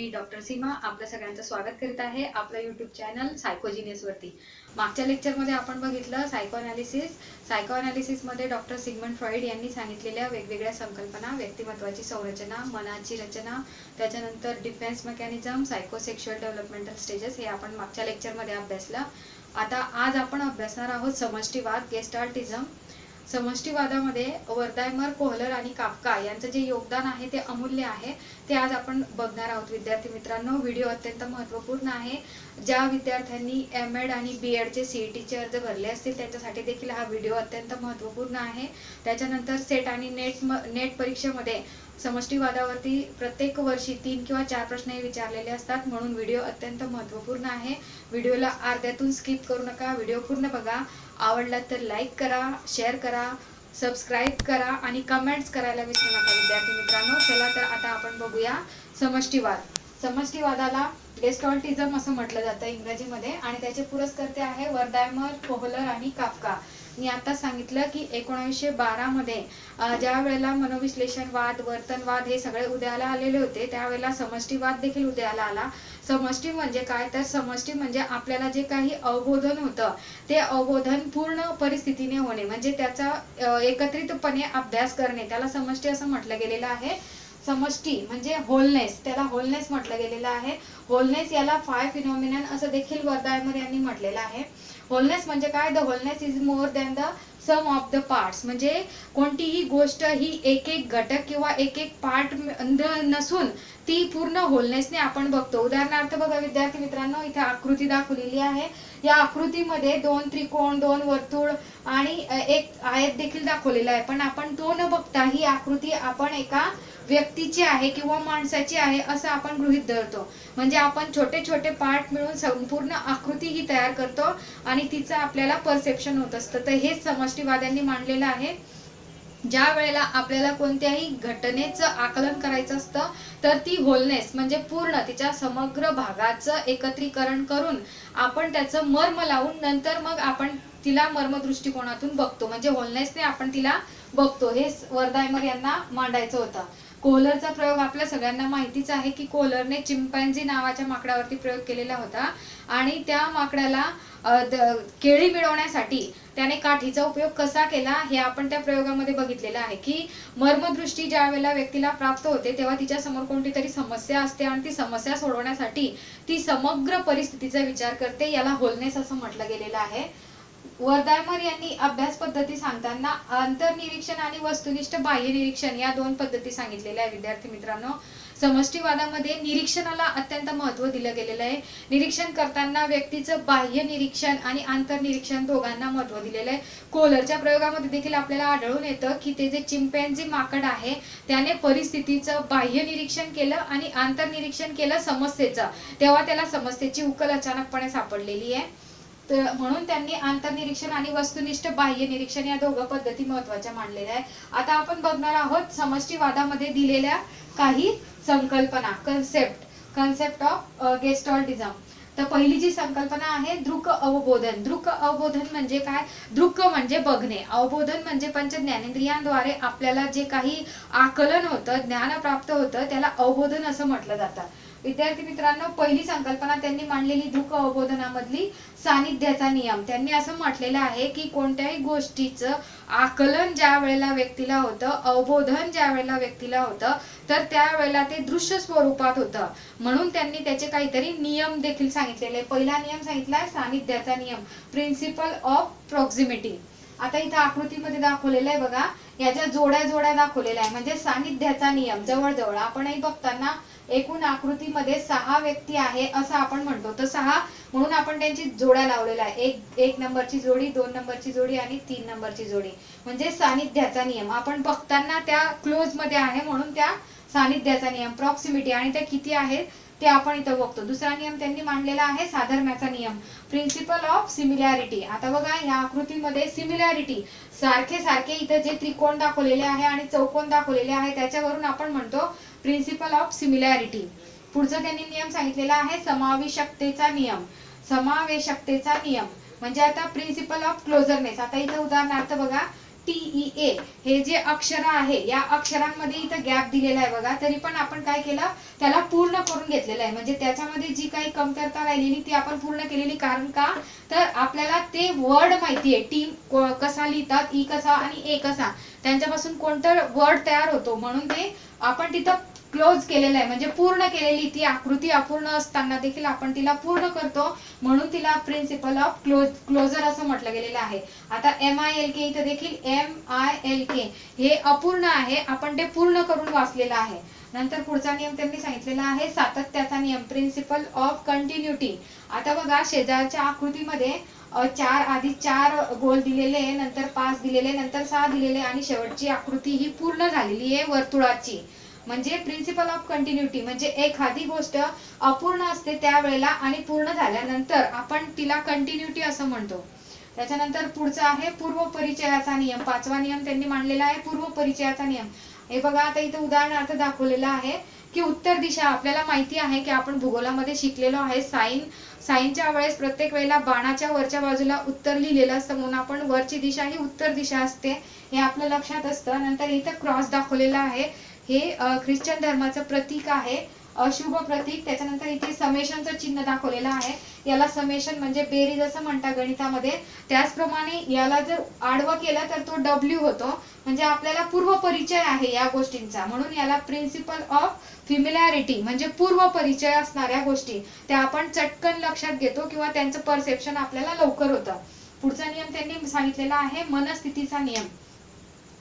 मी doctor सीमा आपल्या सगळ्यांचं स्वागत करीत आहे आपलं यूट्यूब चॅनल सायकोजिनियस वरती। मागच्या लेक्चरमध्ये आपण बघितलं सायकोअनालिसिसमध्ये डॉक्टर सिगमंड फ्रॉइड यांनी सांगितलेल्या वेगवेगळ्या संकल्पना, व्यक्तिमत्वाची संरचना, मनाची रचना, त्याच्यानंतर defence mechanism, psychosexual developmental stages हे आपण मागच्या लेक्चरमध्ये अभ्यासलं। आता आज आपण अभ्यासणार आहोत समष्टीवाद, गेस्टाल्टिझम। समष्टीवादामध्ये वर्दायमर, कोहलर आणि काफका यांचं जे योगदान आहे ते अमूल्य आहे, ते आज आपण बघणार आहोत। विद्यार्थी मित्रांनो, व्हिडिओ अत्यंत महत्त्वपूर्ण आहे। ज्या विद्यार्थ्यांनी एम.एड आणि बी.एडचे CETचे अर्ज भरले असतील त्यांच्यासाठी देखील हा व्हिडिओ अत्यंत महत्त्वपूर्ण आहे। त्याच्यानंतर सेट आणि नेट परीक्षेमध्ये समष्टीवादावरती प्रत्येक वर्षी 3 किंवा 4 प्रश्न विचारलेले असतात, म्हणून व्हिडिओ अत्यंत महत्त्वपूर्ण आहे। व्हिडिओला अर्ध्यातून स्किप करू नका, व्हिडिओ पूर्ण बघा। आवडला तर लाईक करा, शेअर करा, सबस्क्राइब करा आणि कमेंट्स करायला विसरू नका विद्यार्थी मित्रांनो। चला तर आता आपण बघूया समष्टीवाद। समष्टीवादाला गेस्टाल्टिझम असं म्हटलं जातं इंग्रजीमध्ये आणि त्याचे पुरस्कर्ते आहे वर्दायमर, कोहलर आणि काफका। मी आता सांगितलं की 1912 मध्ये ज्या वेळेला मनोविश्लेषणवाद, वर्तनवाद हे सगळे उदयाला आलेले होते, त्यावेळेला समष्टीवाद देखील उदयाला आला। समष्टी म्हणजे काय तर समष्टी म्हणजे आपल्याला जे काही अवबोधन होतं ते अवबोधन पूर्ण परिस्थितीने होणे, म्हणजे त्याचा एकत्रितपणे अभ्यास करणे, त्याला समष्टी असं म्हटलं गेलेलं आहे। समष्टी म्हणजे होलनेस, त्याला होलनेस म्हटलं गेलेलं आहे। होलनेस याला 5 फिनॉमिनन असं देखील वर्दायमर यांनी म्हटलेलं आहे। होलनेस म्हणजे काय? The wholeness is more than the sum of the parts, म्हणजे कोणतीही गोष्ट ही एक एक घटक किंवा एक एक पार्ट नसून ती पूर्ण होलनेसने आपण बघतो। उदाहरणार्थ बघा विद्यार्थी मित्रांनो, इथे आकृती दाखवलेली आहे। या आकृतीमध्ये 2 त्रिकोण, 2 वर्तुळ आणि एक आयत देखील दाखवलेला आहे, पण आपण तो न बघता ही आकृती आपण एका व्यक्तीची आहे किंवा माणसाची आहे असं आपण गृहीत धरतो, म्हणजे आपण छोटे छोटे पार्ट मिळून संपूर्ण आकृती ही तयार करतो आणि तिचं आपल्याला परसेप्शन होत असतं। तर हेच समष्टीवाद्यांनी मांडलेलं आहे। ज्या वेळेला आपल्याला कोणत्याही घटनेचं आकलन करायचं असतं तर ती होलनेस म्हणजे पूर्ण तिच्या समग्र भागाचं एकत्रीकरण करून आपण त्याचं मर्म लावून नंतर मग आपण तिला मर्म दृष्टिकोनातून बघतो, म्हणजे होलनेसने आपण तिला बघतो। हे वर्दायमर यांना मांडायचं होतं। कोहलरचा प्रयोग आपल्या सगळ्यांना माहितीच आहे की कोहलरने चिंपॅन्झी नावाच्या माकडावरती प्रयोग केलेला होता आणि त्या माकडाला केळी मिळवण्यासाठी त्याने काठीचा उपयोग कसा केला हे आपण त्या प्रयोगामध्ये बघितलेलं आहे की मर्मदृष्टी ज्या वेळेला व्यक्तीला प्राप्त होते तेव्हा तिच्या समोर कोणती तरी समस्या असते आणि ती समस्या सोडवण्यासाठी ती समग्र परिस्थितीचा विचार करते, याला होलनेस असं म्हटलं गेलेलं आहे। वर्दायमर यांनी अभ्यास पद्धती सांगताना अंतर्निरीक्षण आणि वस्तुनिष्ठ बाह्य निरीक्षण या 2 पद्धती सांगितलेल्या आहे। विद्यार्थी मित्रांनो, समष्टीवादामध्ये निरीक्षणाला अत्यंत महत्त्व दिलं गेलेलं आहे। निरीक्षण करताना व्यक्तीचं बाह्य निरीक्षण आणि अंतर्निरीक्षण दोघांना महत्त्व दिलेलं आहे। कोहलरच्या प्रयोगामध्ये देखील आपल्याला आढळून येतं की ते जे चिंपॅन्झी माकड आहे त्याने परिस्थितीचं बाह्य निरीक्षण केलं आणि अंतर्निरीक्षण केलं समस्येचं, तेव्हा त्याला समस्येची उकल अचानकपणे सापडलेली आहे। म्हणून त्यांनी अंतर्निरीक्षण आणि वस्तुनिष्ठ बाह्य निरीक्षण या 2 पद्धती महत्त्वाच्या मानलेल्या आहेत। आता आपण बघणार आहोत समष्टीवादामध्ये दिलेल्या काही संकल्पना, कन्सेप्ट ऑफ गेस्टाल्टिझम। तर पहिली जी संकल्पना आहे दृक अवबोधन। दृक अवबोधन म्हणजे काय? दृक म्हणजे बघणे, अवबोधन म्हणजे पंच ज्ञानेंद्रियांद्वारे आपल्याला जे काही आकलन होतं, ज्ञान प्राप्त होतं त्याला अवबोधन असं म्हटलं जातं। विद्यार्थी मित्रांनो, पहिली संकल्पना त्यांनी मांडलेली दृक अवबोधनामधली सानिध्याचा नियम। त्यांनी असं म्हटलेलं आहे की कोणत्याही गोष्टीचं आकलन ज्या वेळेला व्यक्तीला होतं, अवबोधन ज्या वेळेला व्यक्तीला होतं तर त्यावेळेला ते दृश्य स्वरूपात होतं, म्हणून त्यांनी त्याचे काहीतरी नियम देखील सांगितलेले। पहिला नियम सांगितलाय सानिध्याचा नियम, प्रिन्सिपल ऑफ प्रॉक्सिमिटी। आता इथं आकृतीमध्ये दाखवलेलं आहे बघा, याच्या जोड्या जोड्या दाखवलेल्या आहे, म्हणजे सानिध्याचा नियम जवळ जवळ आपणही बघताना एकूण आकृतीमध्ये 6 व्यक्ती आहे असं आपण म्हणतो, तर 6 म्हणून आपण त्यांची जोड्या लावलेल्या आहे। एक नंबरची जोडी, 2 नंबरची जोडी आणि 3 नंबरची जोडी, म्हणजे सानिध्याचा नियम। आपण बघताना त्या क्लोज मध्ये आहे म्हणून त्या सानिध्याचा नियम, प्रॉक्सिमिटी, आणि त्या किती आहेत ते आपण इथं बघतो। दुसरा नियम त्यांनी मांडलेला आहे साधर्म्याचा नियम, प्रिन्सिपल ऑफ सिमिलॅरिटी। आता बघा या आकृतीमध्ये सिमिलॅरिटी, सारखे सारखे इथं जे त्रिकोण दाखवलेले आहे आणि चौकोन दाखवलेले आहे त्याच्यावरून आपण म्हणतो प्रिन्सिपल ऑफ सिमिलॅरिटी। पुढचा त्यांनी नियम सांगितलेला आहे समावेशकतेचा नियम। समावेशकतेचा नियम म्हणजे आता प्रिन्सिपल ऑफ क्लोजरनेस। आता इथं उदाहरणार्थ बघा TEA हे जे अक्षर आहे या अक्षरांमध्ये इथं गॅप दिलेला आहे बघा, तरी पण आपण काय केलं, त्याला पूर्ण करून घेतलेलं आहे. म्हणजे त्याच्यामध्ये जी काही कमतरता राहिलेली ती आपण पूर्ण केलेली. कारण का, तर आपल्याला ते वर्ड माहिती आहे, टी कसा लिहितात, ई कसा आणि ए कसा, त्यांच्यापासून कोणतं वर्ड तयार होतो, म्हणून ते आपण तिथं क्लोज केलेलं आहे. म्हणजे पूर्ण केलेली ती आकृती अपूर्ण असताना देखील आपण तिला पूर्ण करतो, म्हणून तिला प्रिन्सिपल ऑफ क्लोजर असं म्हटलं गेलेलं आहे. आता MILK इथं देखील MILK हे अपूर्ण आहे, आपण ते पूर्ण करून वाचलेलं आहे. नंतर पुढचा नियम त्यांनी सांगितलेला आहे सातत्याचा नियम, प्रिन्सिपल ऑफ कंटिन्युटी. आता बघा, शेजारच्या आकृतीमध्ये आधी चार गोल दिलेले, नंतर 5 दिलेले, नंतर 6 दिलेले आणि शेवटची आकृती ही पूर्ण झालेली आहे वर्तुळाची. म्हणजे प्रिन्सिपल ऑफ कंटिन्युटी म्हणजे एखादी गोष्ट अपूर्ण असते त्यावेळेला आणि पूर्ण झाल्यानंतर आपण तिला कंटिन्युटी असं म्हणतो. त्याच्यानंतर पुढचा आहे पूर्व परिचयाचा नियम. 5वा नियम त्यांनी मांडलेला आहे पूर्व परिचयाचा नियम. हे बघा, आता इथे उदाहरणार्थ दाखवलेला आहे की उत्तर दिशा. आपल्याला माहिती आहे की आपण भूगोलामध्ये शिकलेलो आहे, साईनच्या वेळेस प्रत्येक वेळेला बाणाच्या वरच्या बाजूला उत्तर लिहिलेलं असतं, म्हणून आपण वरची दिशा ही उत्तर दिशा असते, हे आपल्या लक्षात असतं. नंतर इथं क्रॉस दाखवलेला आहे, हे ख्रिश्चन धर्माचं प्रतीक आहे, अशुभ प्रतीक. त्याच्यानंतर इथे समेशनचं चिन्ह दाखवलेलं आहे, याला समेशन म्हणजे बेरीज असं म्हणतात गणितामध्ये. त्याचप्रमाणे याला जर आडवं केलं तर तो W होतो, म्हणजे आपल्याला पूर्व परिचय आहे या गोष्टींचा, म्हणून याला प्रिन्सिपल ऑफ फिमिलॅरिटी म्हणजे पूर्व परिचय असणाऱ्या गोष्टी त्या आपण चटकन लक्षात घेतो किंवा त्यांचं परसेप्शन आपल्याला लवकर होतं. पुढचा नियम त्यांनी सांगितलेला आहे मनस्थितीचा नियम,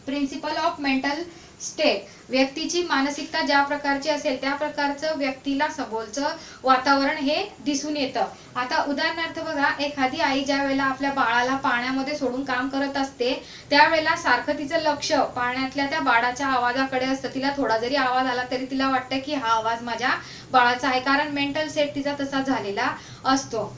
प्रिन्सिपल ऑफ मेंटल स्टेट. व्यक्तीची मानसिकता ज्या प्रकारची असेल त्या प्रकारचं व्यक्तीला सभोवचं वातावरण हे दिसून येतं. आता उदाहरणार्थ बघा, एखादी आई ज्या वेळेला आपल्या बाळाला पाण्यामध्ये सोडून काम करत असते त्यावेळेला सारखं तिचं लक्ष पाण्यातल्या त्या बाळाच्या आवाजाकडे असतं. तिला थोडा जरी आवाज आला तरी तिला वाटतं की हा आवाज माझ्या बाळाचा आहे, कारण मेंटल सेट तिचा तसा झालेला असतो.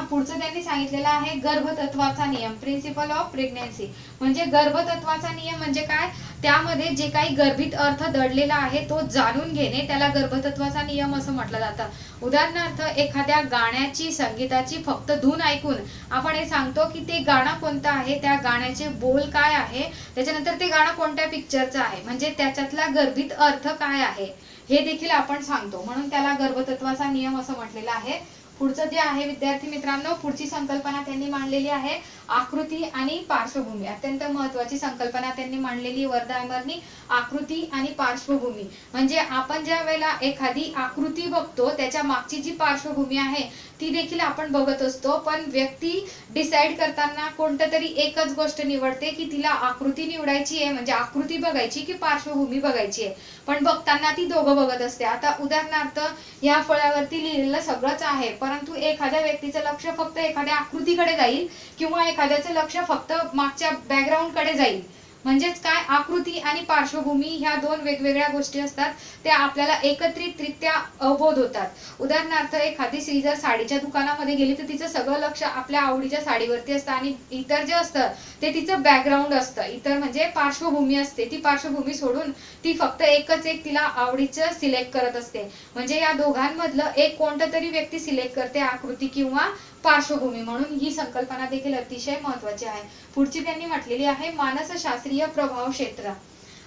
पुढचं त्यांनी सांगितलेलं आहे गर्भतत्वाचा नियम, प्रिन्सिपल ऑफ प्रेग्नन्सी. म्हणजे गर्भतत्वाचा नियम म्हणजे काय, त्यामध्ये जे काही गर्भित अर्थ दडलेला आहे तो जाणून घेणे, त्याला गर्भतत्वाचा नियम असं म्हटलं जातं. उदाहरणार्थ एखाद्या गाण्याची संगीताची फक्त धून ऐकून आपण हे सांगतो की ते गाणं कोणतं आहे, त्या गाण्याचे बोल काय आहे, त्याच्यानंतर ते गाणं कोणत्या पिक्चरचं आहे, म्हणजे त्याच्यातला गर्भित अर्थ काय आहे हे देखील आपण सांगतो, म्हणून त्याला गर्भतत्वाचा नियम असं म्हटलेलं आहे. पुढचं जे आहे विद्यार्थी मित्रांनो, पुढची संकल्पना त्यांनी मांडलेली आहे आकृती आणि पार्श्वभूमी. अत्यंत महत्वाची संकल्पना त्यांनी मांडलेली वर्धा अमरनी, आकृती आणि पार्श्वभूमी. म्हणजे आपण ज्या वेळेला एखादी आकृती बघतो त्याच्या मागची जी पार्श्वभूमी आहे ती देखील आपण बघत असतो, पण व्यक्ती डिसाइड करताना कोणतं तरी एकच गोष्ट निवडते की तिला आकृती निवडायची आहे म्हणजे आकृती बघायची की पार्श्वभूमी बघायची आहे, पण बघताना ती दोघं बघत असते. आता उदाहरणार्थ या फळ्यावरती लिहिलेलं सगळंच आहे, परंतु एखाद्या व्यक्तीचं लक्ष फक्त एखाद्या आकृतीकडे जाईल किंवा एखाद्याचं लक्ष फक्त मागच्या बॅकग्राऊंडकडे जाईल. म्हणजेच काय, आकृती आणि पार्श्वभूमी ह्या दोन वेगवेगळ्या गोष्टी असतात, त्या आपल्याला एकत्रितरित्या अवबोध होतात. उदाहरणार्थ एखादी स्त्री जर साडीच्या दुकानामध्ये गेली तर तिचं सगळं लक्ष आपल्या आवडीच्या साडीवरती असतं आणि इतर जे असतं ते तिचं बॅकग्राऊंड असतं, इतर म्हणजे पार्श्वभूमी असते. ती पार्श्वभूमी सोडून ती फक्त एकच एक तिला आवडीचं सिलेक्ट करत असते. म्हणजे या दोघांमधलं एक कोणतं तरी व्यक्ती सिलेक्ट करते, आकृती किंवा पार्श्वभूमी, म्हणून ही संकल्पना देखील अतिशय महत्वाची आहे. पुढची त्यांनी म्हटलेली आहे मानसशास्त्रीय प्रभाव क्षेत्र.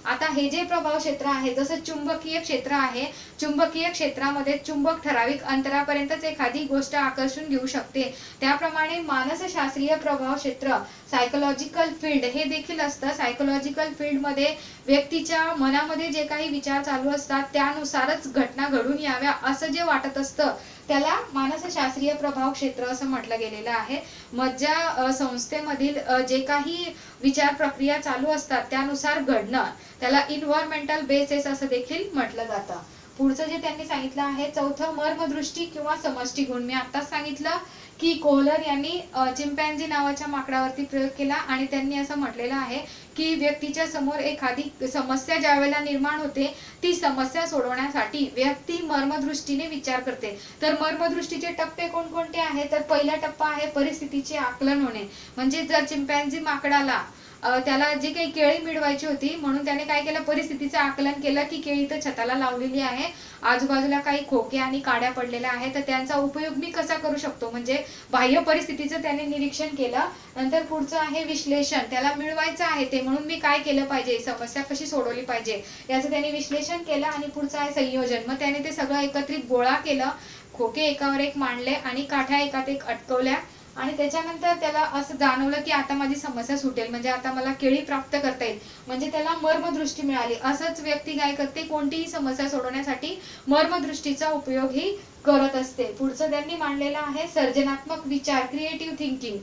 आता हे जे प्रभाव क्षेत्र आहे, जसं चुंबकीय क्षेत्र आहे, चुंबकीय क्षेत्रामध्ये चुंबक ठराविक अंतरापर्यंतच एखादी गोष्ट आकर्षून घेऊ शकते, त्याप्रमाणे मानसशास्त्रीय प्रभाव क्षेत्र सायकोलॉजिकल फील्ड हे देखील असतं. सायकोलॉजिकल फील्ड मध्ये व्यक्तीच्या मनामध्ये जे काही विचार चालू असतात त्यानुसारच घटना घडून याव्या असं जे वाटत असतं त्याला मानसशास्त्रीय प्रभाव क्षेत्र असं म्हटलं गेलेलं आहे. मज्जा संस्थेमधील जे काही विचार प्रक्रिया चालू असतात त्यानुसार घडणं, त्याला इन्व्हायरमेंटल बेसिस असं देखील म्हटलं जातं. पुढचं जे त्यांनी सांगितलं आहे चौथं मर्मदृष्टी किंवा समष्टी गुण. मी आताच सांगितलं की कोहलर यांनी चिंपॅन्झी नावाच्या माकडावरती प्रयोग केला आणि त्यांनी असं म्हटलेलं आहे की व्यक्तीच्या समोर एखादी समस्या ज्या वेळेला निर्माण होते ती समस्या सोडवण्यासाठी व्यक्ती मर्मदृष्टीने विचार करते. तर मर्मदृष्टीचे टप्पे कोणकोणते आहेत, तर पहिला टप्पा आहे परिस्थितीचे आकलन होणे. म्हणजे जर चिंपॅन्झी माकडाला त्याला जी काही केळी मिळवायची होती, म्हणून त्याने काय केलं, परिस्थितीचं आकलन केलं की केळी तर छताला लावलेली आहे, आजूबाजूला काही खोके आणि काड्या पडलेल्या आहेत, तर त्यांचा उपयोग मी कसा करू शकतो, म्हणजे बाह्य परिस्थितीचं त्याने निरीक्षण केलं. नंतर पुढचं आहे विश्लेषण, त्याला मिळवायचं आहे ते, म्हणून मी काय केलं पाहिजे, समस्या कशी सोडवली पाहिजे याचं त्याने विश्लेषण केलं. आणि पुढचं आहे संयोजन, मग त्याने ते सगळं एकत्रित गोळा केलं, खोके एकावर एक मांडले आणि काठ्या एकात एक अटकवल्या. आणि त्याच्यानंतर त्याला असं जाणवलं की आता माझी समस्या सुटेल, म्हणजे आता मला केळी प्राप्त करता येईल, म्हणजे त्याला मर्मदृष्टी मिळाली. असंच व्यक्ती काय करते, कोणतीही समस्या सोडवण्यासाठी मर्मदृष्टीचा उपयोग ही करत असते. पुढचं त्यांनी मांडलेलं आहे सर्जनात्मक विचार, क्रिएटिव्ह थिंकिंग.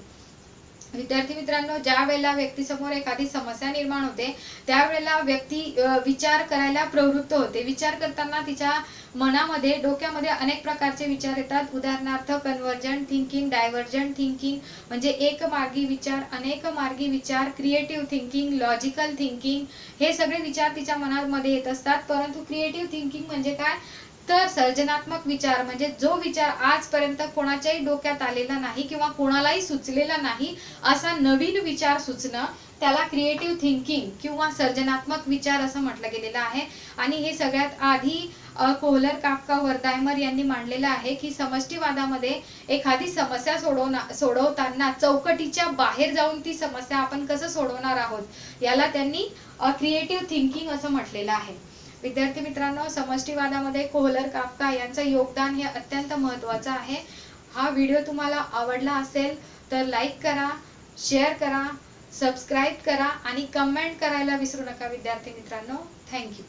विद्यार्थी मित्रांनो, ज्या वेळेला व्यक्तीसमोर एखादी समस्या निर्माण होते, त्यावेळेला व्यक्ती विचार करायला प्रवृत्त होते. विचार करताना तिच्या मनामध्ये, डोक्यामध्ये अनेक प्रकारचे विचार येतात. उदाहरणार्थ कन्व्हर्जंट थिंकिंग, डायव्हर्जंट थिंकिंग म्हणजे एकमार्गी विचार, अनेक मार्गी विचार, क्रिएटिव्ह थिंकिंग, लॉजिकल थिंकिंग, हे सगळे विचार तिच्या मनामध्ये येत असतात. परंतु क्रिएटिव्ह थिंकिंग म्हणजे काय, तर सर्जनात्मक विचार म्हणजे जो विचार आजपर्यंत कोणाच्याही डोक्यात आलेला नाही किंवा कोणालाही सुचलेला नाही, असा नवीन विचार सुचणं, त्याला क्रिएटिव्ह थिंकिंग किंवा सर्जनात्मक विचार असं म्हटलं गेलेलं आहे. आणि हे सगळ्यात आधी कोहलर, काफका, वर्धायमर यांनी मांडलेलं आहे की समष्टीवादामध्ये एखादी समस्या सोडवताना चौकटीच्या बाहेर जाऊन ती समस्या आपण कसं सोडवणार आहोत, याला त्यांनी क्रिएटिव्ह थिंकिंग असं म्हटलेलं आहे. विद्यार्थी मित्रांनो, समष्टीवादामध्ये कोहलर, काफका यांचं योगदान हे अत्यंत महत्त्वाचं आहे. हा व्हिडिओ तुम्हाला आवडला असेल तर लाईक करा, शेअर करा, सबस्क्राईब करा आणि कमेंट करायला विसरू नका विद्यार्थी मित्रांनो. थँक्यू.